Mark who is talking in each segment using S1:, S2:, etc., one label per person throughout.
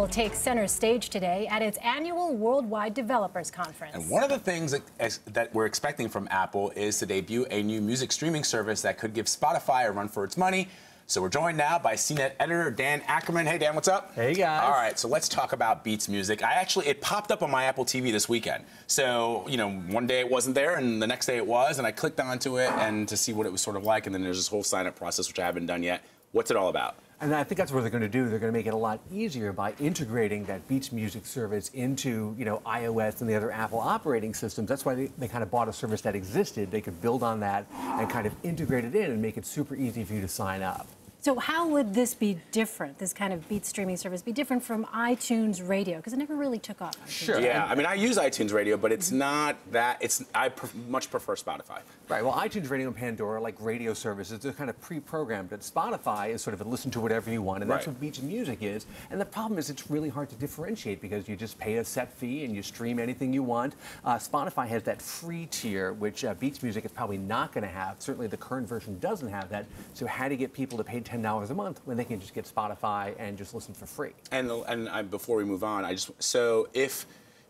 S1: Apple takes center stage today at its annual Worldwide Developers Conference.
S2: And one of the things that we're expecting from Apple is to debut a new music streaming service that could give Spotify a run for its money. So we're joined now by CNET editor Dan Ackerman. Hey, Dan, what's up?
S3: Hey, guys.
S2: All right, so let's talk about Beats Music. It popped up on my Apple TV this weekend. So, you know, one day it wasn't there, and the next day it was, and I clicked onto it and to see what it was sort of like, and then there's this whole sign-up process, which I haven't done yet. What's it all about?
S3: And I think that's what they're going to do. They're going to make it a lot easier by integrating that Beats Music service into, you know, iOS and the other Apple operating systems. That's why they kind of bought a service that existed. They could build on that and kind of integrate it in and make it super easy for you to sign up.
S1: So how would this be different, this kind of Beats streaming service, be different from iTunes Radio? Because it never really took off.
S2: Sure. Yeah, I mean, I use iTunes Radio, but it's not that. I much prefer Spotify.
S3: Right. Well, iTunes Radio and Pandora, like radio services, they're kind of pre-programmed. But Spotify is sort of a listen to whatever you want, and that's what Beats Music is. And the problem is it's really hard to differentiate because you just pay a set fee and you stream anything you want. Spotify has that free tier, which Beats Music is probably not going to have. Certainly the current version doesn't have that. So how do you get people to pay $10 a month when they can just get Spotify and just listen for free?
S2: And before we move on, so if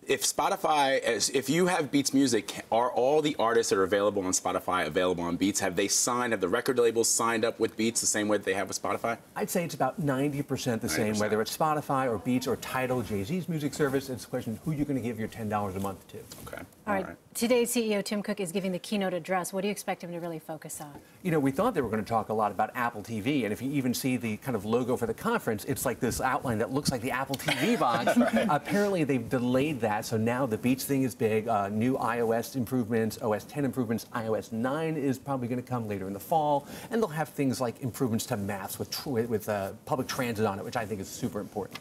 S2: Spotify, if you have Beats Music, are all the artists that are available on Spotify available on Beats? Have the record labels signed up with Beats the same way that they have with Spotify?
S3: I'd say it's about 90% the same, whether it's Spotify or Beats or Tidal, Jay-Z's music service. It's a question of who you're going to give your $10 a month to.
S2: Okay.
S1: All right. Today's CEO Tim Cook is giving the keynote address. What do you expect him to really focus on?
S3: You know, we thought they were going to talk a lot about Apple TV, and if you even see the kind of logo for the conference, it's like this outline that looks like the Apple TV box. Apparently, they've delayed that, so now the Beats thing is big. New iOS improvements, OS 10 improvements, iOS 9 is probably going to come later in the fall, and they'll have things like improvements to maps with public transit on it, which I think is super important.